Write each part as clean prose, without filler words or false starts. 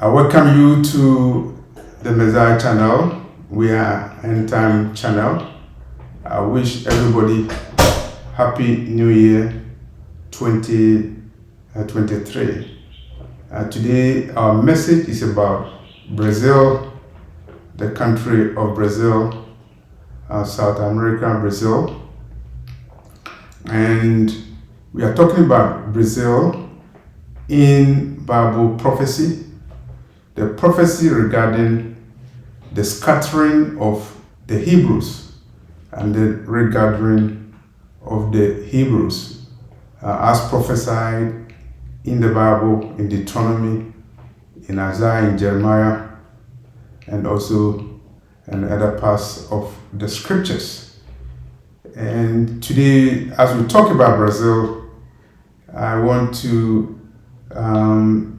I welcome you to the Messiah channel. We are End Time channel. I wish everybody Happy New Year 2023. Today our message is about Brazil, the country of Brazil, South America, Brazil. And we are talking about Brazil in Bible prophecy, the prophecy regarding the scattering of the Hebrews and the regathering of the Hebrews as prophesied in the Bible, in Deuteronomy, in Isaiah, in Jeremiah, and also in other parts of the scriptures. And today, as we talk about Brazil, I want to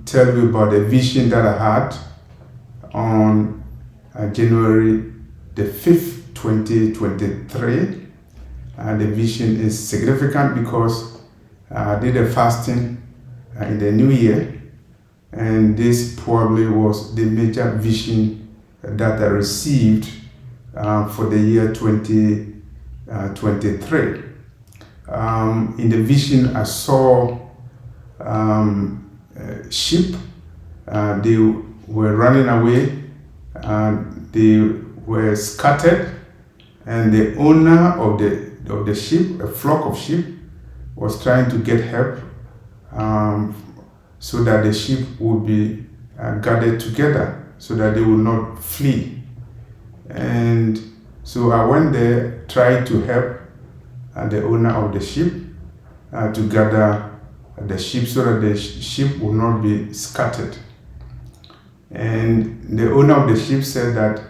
tell you about the vision that I had on January the 5th, 2023. The vision is significant because I did a fasting in the new year, and this probably was the major vision that I received for the year 2023. In the vision, I saw sheep. They were running away, they were scattered, and the owner of the sheep, a flock of sheep, was trying to get help so that the sheep would be gathered together so that they would not flee. And so I went there, tried to help the owner of the sheep to gather the sheep so that the sheep will not be scattered. And the owner of the sheep said that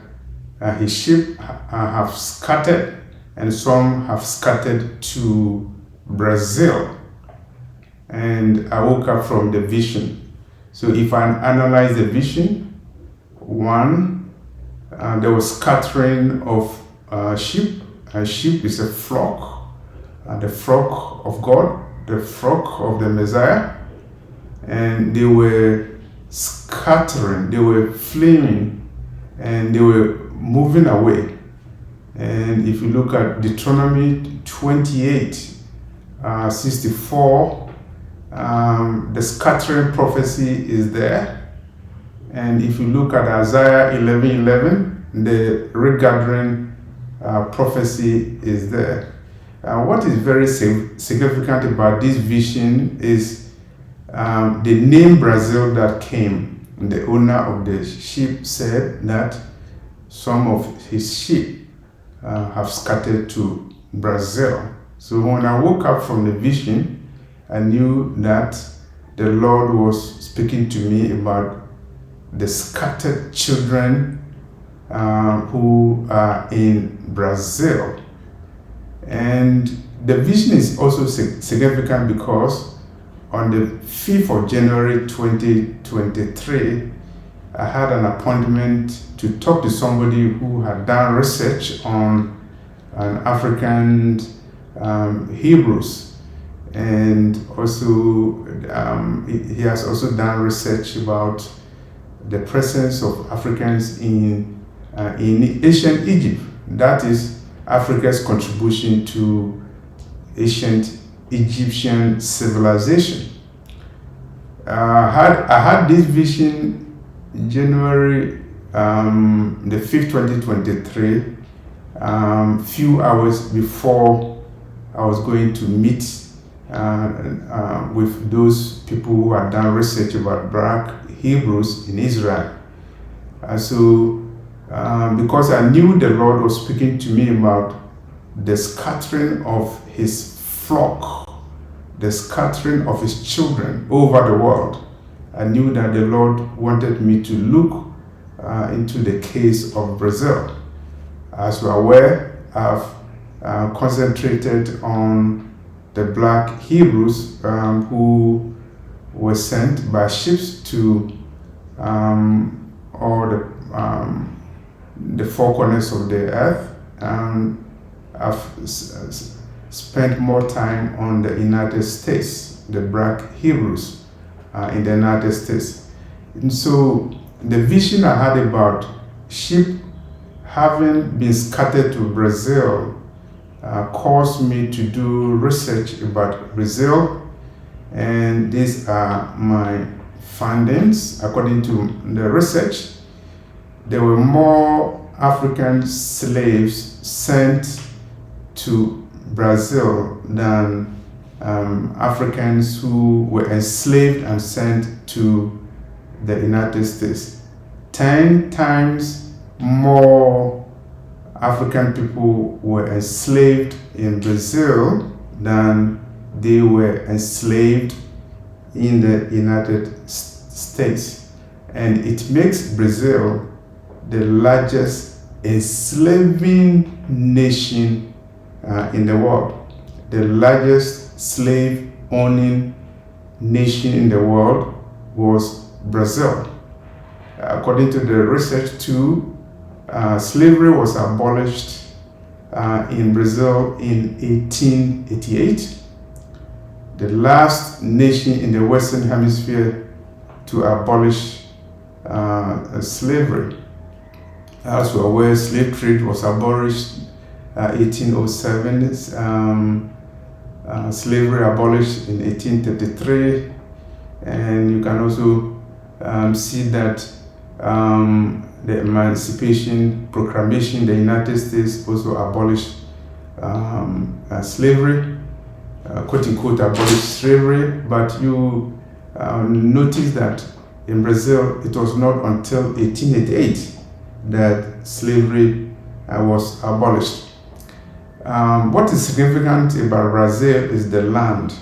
his sheep have scattered, and some have scattered to Brazil. And I woke up from the vision. So if I analyze the vision, one, there was scattering of sheep. A sheep is a flock, the flock of God, the flock of the Messiah, and they were scattering, they were fleeing, and they were moving away. And if you look at Deuteronomy 28:64, the scattering prophecy is there. And if you look at Isaiah 11:11, the regathering prophecy is there. What is very significant about this vision is the name Brazil that came. The owner of the sheep said that some of his sheep have scattered to Brazil. So when I woke up from the vision, I knew that the Lord was speaking to me about the scattered children who are in Brazil. And the vision is also significant because on the 5th of January 2023, I had an appointment to talk to somebody who had done research on an African Hebrews, and also he has also done research about the presence of Africans in ancient Egypt. That is Africa's contribution to ancient Egyptian civilization. I had this vision January the 5th, 2023, few hours before I was going to meet with those people who had done research about Black Hebrews in Israel. Because I knew the Lord was speaking to me about the scattering of his flock, the scattering of his children over the world, I knew that the Lord wanted me to look into the case of Brazil. As you are aware, I've concentrated on the Black Hebrews who were sent by ships to all the four corners of the earth. I've spent more time on the United States, the Black Hebrews in the United States. And so the vision I had about sheep having been scattered to Brazil caused me to do research about Brazil, and these are my findings. According to the research, there were more African slaves sent to Brazil than Africans who were enslaved and sent to the United States. 10 times more African people were enslaved in Brazil than they were enslaved in the United States. And it makes Brazil the largest enslaving nation in the world. The largest slave-owning nation in the world was Brazil. According to the research too, slavery was abolished in Brazil in 1888. The last nation in the Western Hemisphere to abolish slavery. As we're aware, slave trade was abolished 1807. Slavery abolished in 1833, and you can also see that the Emancipation Proclamation in the United States also abolished slavery, quote unquote abolished slavery, but you notice that in Brazil it was not until 1888 that slavery was abolished. What is significant about Brazil is the land.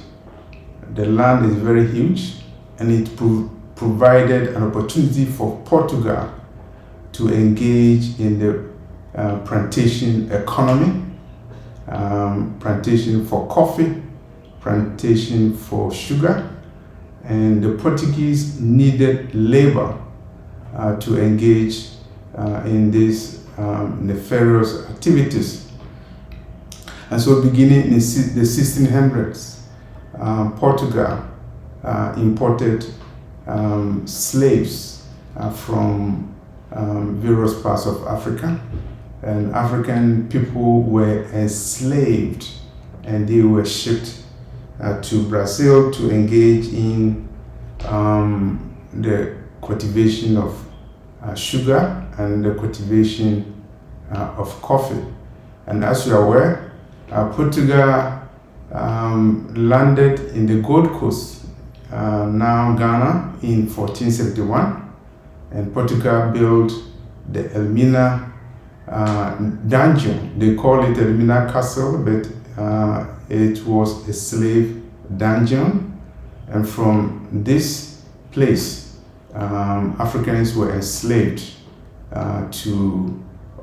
The land is very huge, and it provided an opportunity for Portugal to engage in the plantation economy, plantation for coffee, plantation for sugar, and the Portuguese needed labor to engage in these nefarious activities. And so beginning in the 1600s, Portugal imported slaves from various parts of Africa, and African people were enslaved, and they were shipped to Brazil to engage in the cultivation of sugar and the cultivation of coffee. And as you are aware, Portugal landed in the Gold Coast, now Ghana, in 1471, and Portugal built the Elmina dungeon. They call it Elmina Castle, but it was a slave dungeon, and from this place, Africans were enslaved to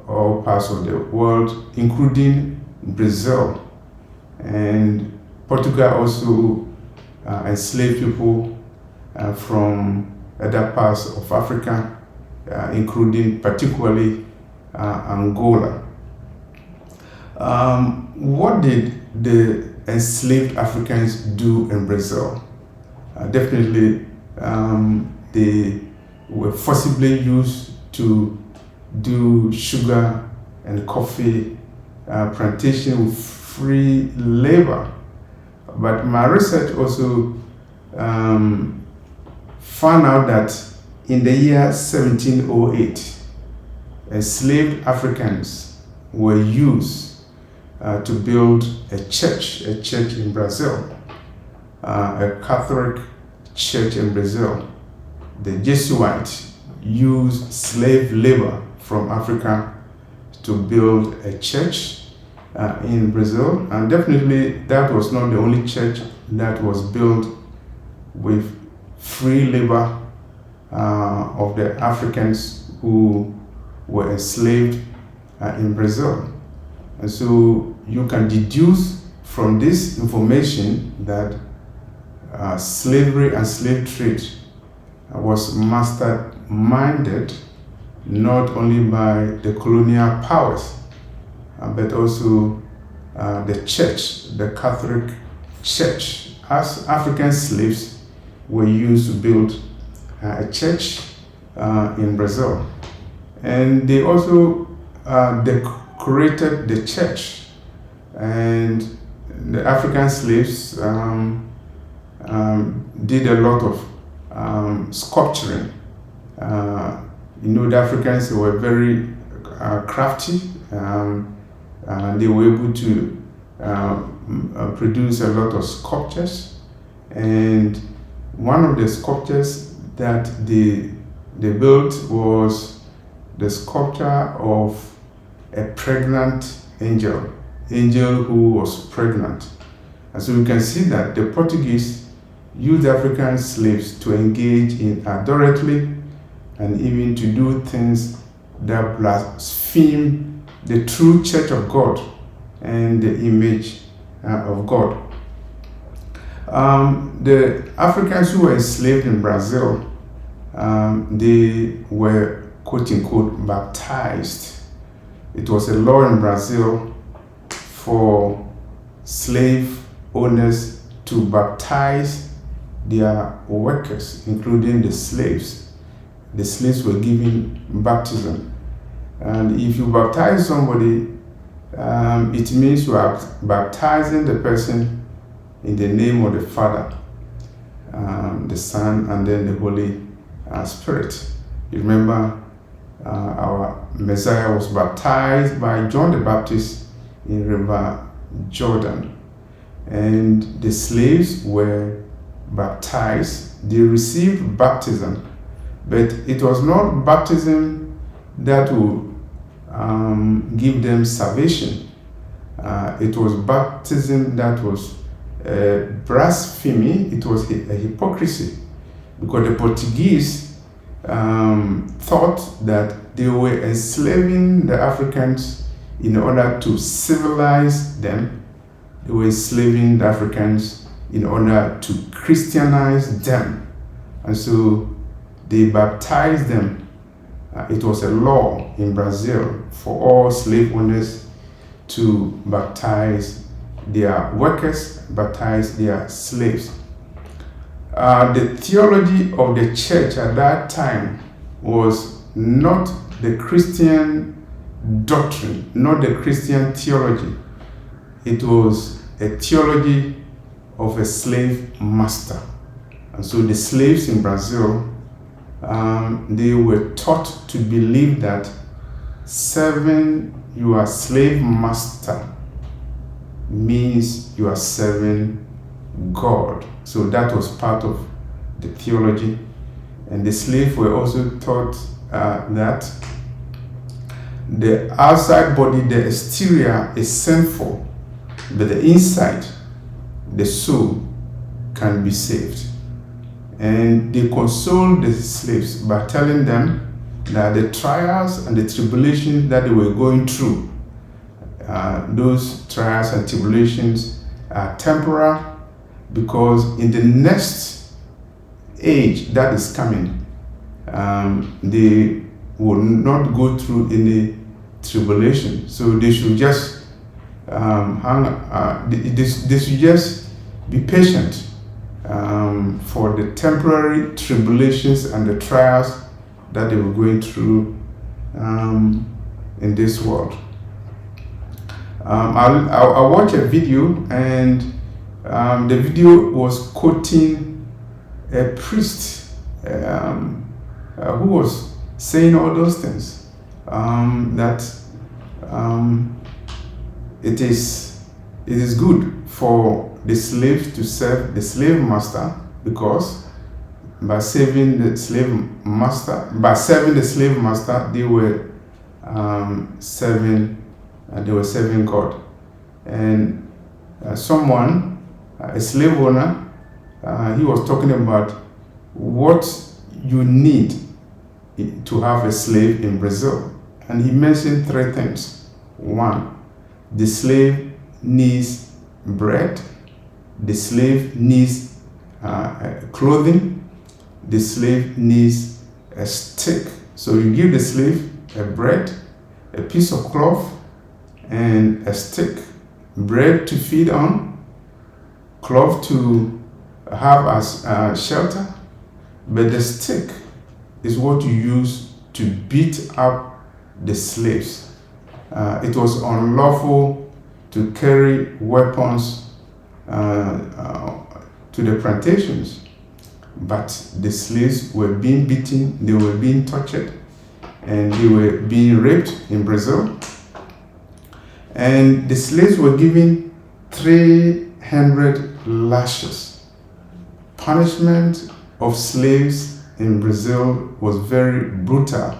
all parts of the world, including Brazil. And Portugal also enslaved people from other parts of Africa, including particularly Angola. What did the enslaved Africans do in Brazil? Definitely, they were forcibly used to do sugar and coffee plantation with free labor. But my research also found out that in the year 1708, enslaved Africans were used to build a church in Brazil, a Catholic church in Brazil. The Jesuits used slave labor from Africa to build a church in Brazil, and definitely that was not the only church that was built with free labor of the Africans who were enslaved in Brazil. And so you can deduce from this information that slavery and slave trade was masterminded not only by the colonial powers, but also the church, the Catholic Church, as African slaves were used to build a church in Brazil. And they also decorated the church. And the African slaves did a lot of sculpturing. The Africans were very crafty. They were able to produce a lot of sculptures. And one of the sculptures that they built was the sculpture of a pregnant angel who was pregnant. And so we can see that the Portuguese used African slaves to engage in idolatry and even to do things that blaspheme the true church of God and the image of God. The Africans who were enslaved in Brazil, they were quote-unquote baptized. It was a law in Brazil for slave owners to baptize their workers, including the slaves. The slaves were given baptism. And if you baptize somebody, it means you are baptizing the person in the name of the Father, the Son, and then the Holy Spirit. You remember our Messiah was baptized by John the Baptist in River Jordan. And the slaves were baptized. They received baptism, but it was not baptism that would give them salvation. It was baptism that was blasphemy. It was a hypocrisy, because the Portuguese thought that they were enslaving the Africans in order to civilize them. They were enslaving the Africans in order to Christianize them. And so they baptized them. It was a law in Brazil for all slave owners to baptize their workers, baptize their slaves. The theology of the church at that time was not the Christian doctrine, not the Christian theology. It was a theology of a slave master. And so the slaves in Brazil, they were taught to believe that serving your slave master means you are serving God. So that was part of the theology. And the slaves were also taught that the outside body, the exterior, is sinful, but the inside, the soul, can be saved. And they consoled the slaves by telling them that the trials and the tribulations that they were going through, those trials and tribulations are temporal, because in the next age that is coming, they will not go through any tribulation. So they should just they should just be patient for the temporary tribulations and the trials that they were going through in this world. I'll watch a video, and the video was quoting a priest who was saying all those things, that it is good for the slave to serve the slave master, because by serving the slave master, they were serving God. And someone, a slave owner, he was talking about what you need to have a slave in Brazil, and he mentioned three things. One, the slave needs bread, the slave needs clothing, the slave needs a stick. So you give the slave a bread, a piece of cloth, and a stick. Bread to feed on, cloth to have as shelter, but the stick is what you use to beat up the slaves. It was unlawful to carry weapons to the plantations, but the slaves were being beaten, they were being tortured, and they were being raped in Brazil. And the slaves were given 300 lashes. Punishment of slaves in Brazil was very brutal.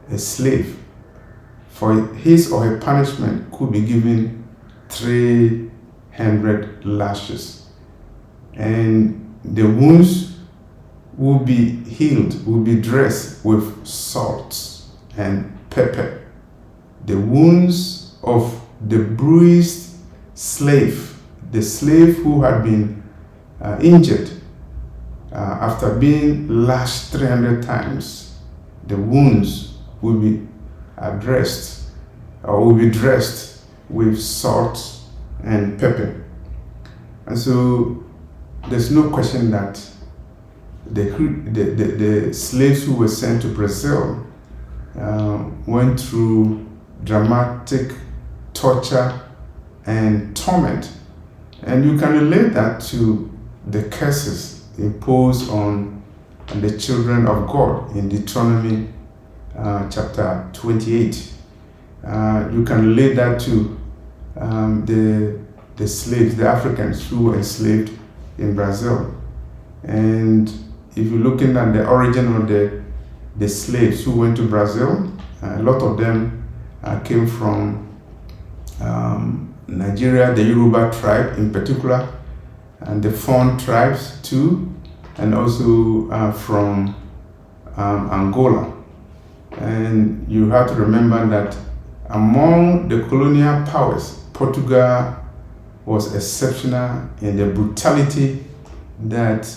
A slave, for his or her punishment, could be given 300 lashes. And the wounds will be healed, will be dressed with salt and pepper. The wounds of the bruised slave, the slave who had been injured after being lashed 300 times, the wounds will be addressed or will be dressed with salt and pepper. And so there's no question that the slaves who were sent to Brazil went through dramatic torture and torment. And you can relate that to the curses imposed on the children of God in Deuteronomy chapter 28. You can relate that to the slaves, the Africans who were enslaved in Brazil. And if you're looking at the origin of the slaves who went to Brazil, a lot of them came from Nigeria, the Yoruba tribe in particular, and the Fon tribes too, and also from Angola. And you have to remember that among the colonial powers, Portugal was exceptional in the brutality that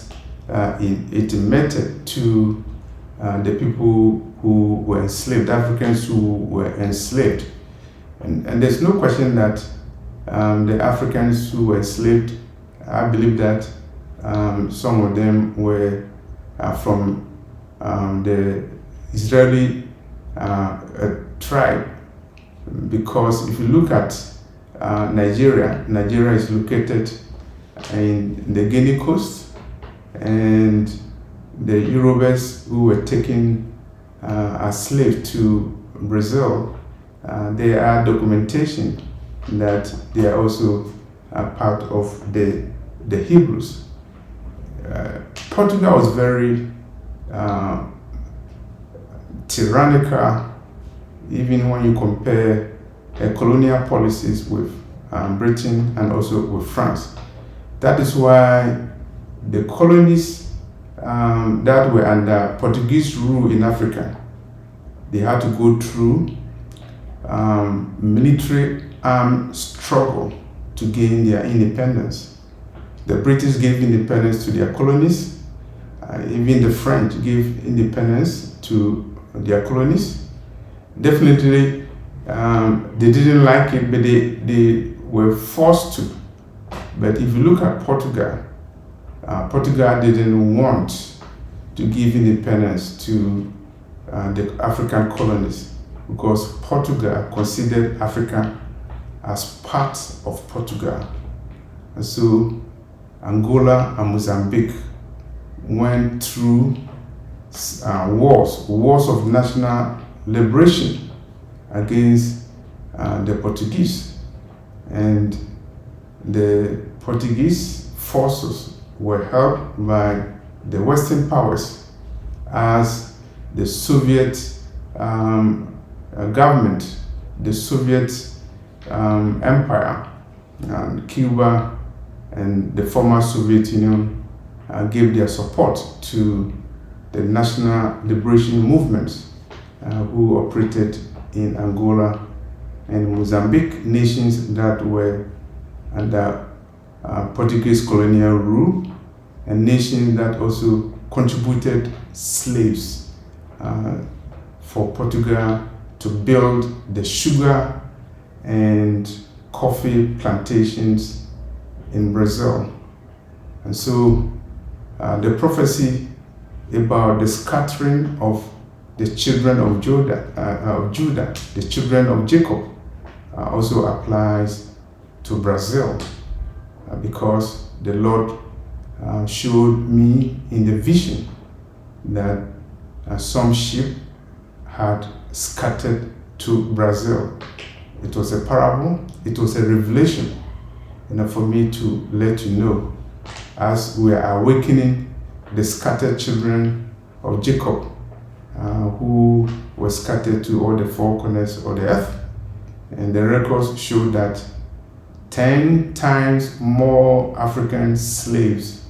it meted to the people who were enslaved, Africans who were enslaved. And there's no question that the Africans who were enslaved, I believe that some of them were from the Israeli tribe, because if you look at Nigeria is located in the Guinea coast, and the Yorubas who were taken as slaves to Brazil, there are documentation that they are also a part of the Hebrews. Portugal was very tyrannical, even when you compare colonial policies with Britain and also with France. That is why the colonies that were under Portuguese rule in Africa, they had to go through military armed struggle to gain their independence. The British gave independence to their colonies. Even the French gave independence to their colonies. Definitely, they didn't like it, but they were forced to. But if you look at Portugal, Portugal didn't want to give independence to the African colonies, because Portugal considered Africa as part of Portugal. And so Angola and Mozambique went through wars of national liberation against the Portuguese. And the Portuguese forces were helped by the Western powers, as the Soviet government, the Soviet Empire, and Cuba and the former Soviet Union gave their support to the national liberation movements who operated in Angola and Mozambique, nations that were under Portuguese colonial rule, and nations that also contributed slaves for Portugal to build the sugar and coffee plantations in Brazil. And so the prophecy about the scattering of the children of Judah, the children of Jacob, also applies to Brazil, because the Lord showed me in the vision that some sheep had scattered to Brazil. It was a parable, it was a revelation, for me to let you know, as we are awakening the scattered children of Jacob, who were scattered to all the four corners of the earth. And the records show that 10 times more African slaves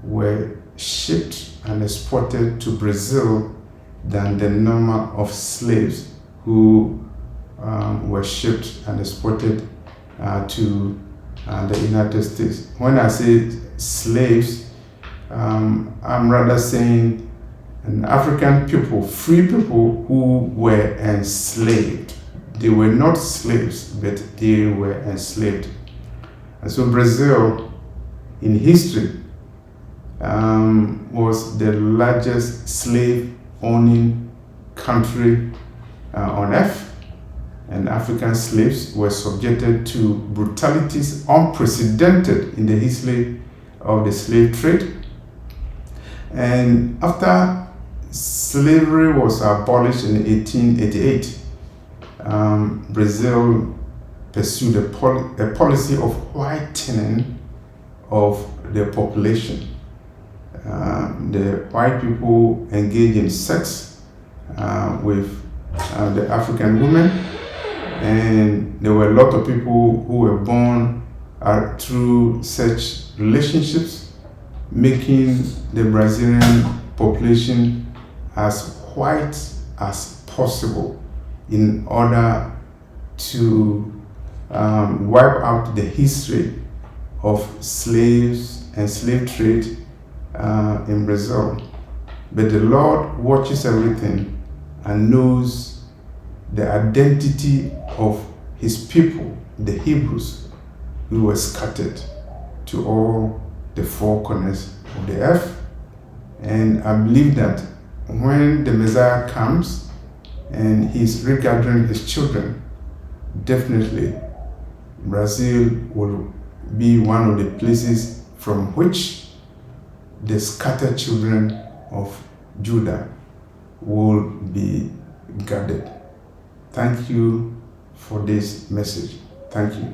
were shipped and exported to Brazil than the number of slaves who were shipped and exported to the United States. When I say slaves, I'm rather saying an African people, free people who were enslaved. They were not slaves, but they were enslaved. And so Brazil, in history, was the largest slave-owning country on earth. And African slaves were subjected to brutalities unprecedented in the history of the slave trade. And after slavery was abolished in 1888, Brazil pursued a policy of whitening of the population. The white people engaged in sex with the African women, and there were a lot of people who were born through such relationships, making the Brazilian population as white as possible in order to wipe out the history of slaves and slave trade in Brazil. But the Lord watches everything and knows the identity of his people, the Hebrews, who were scattered to all the four corners of the earth. And I believe that when the Messiah comes and he's regathering his children, definitely Brazil will be one of the places from which the scattered children of Judah will be gathered. Thank you for this message. Thank you.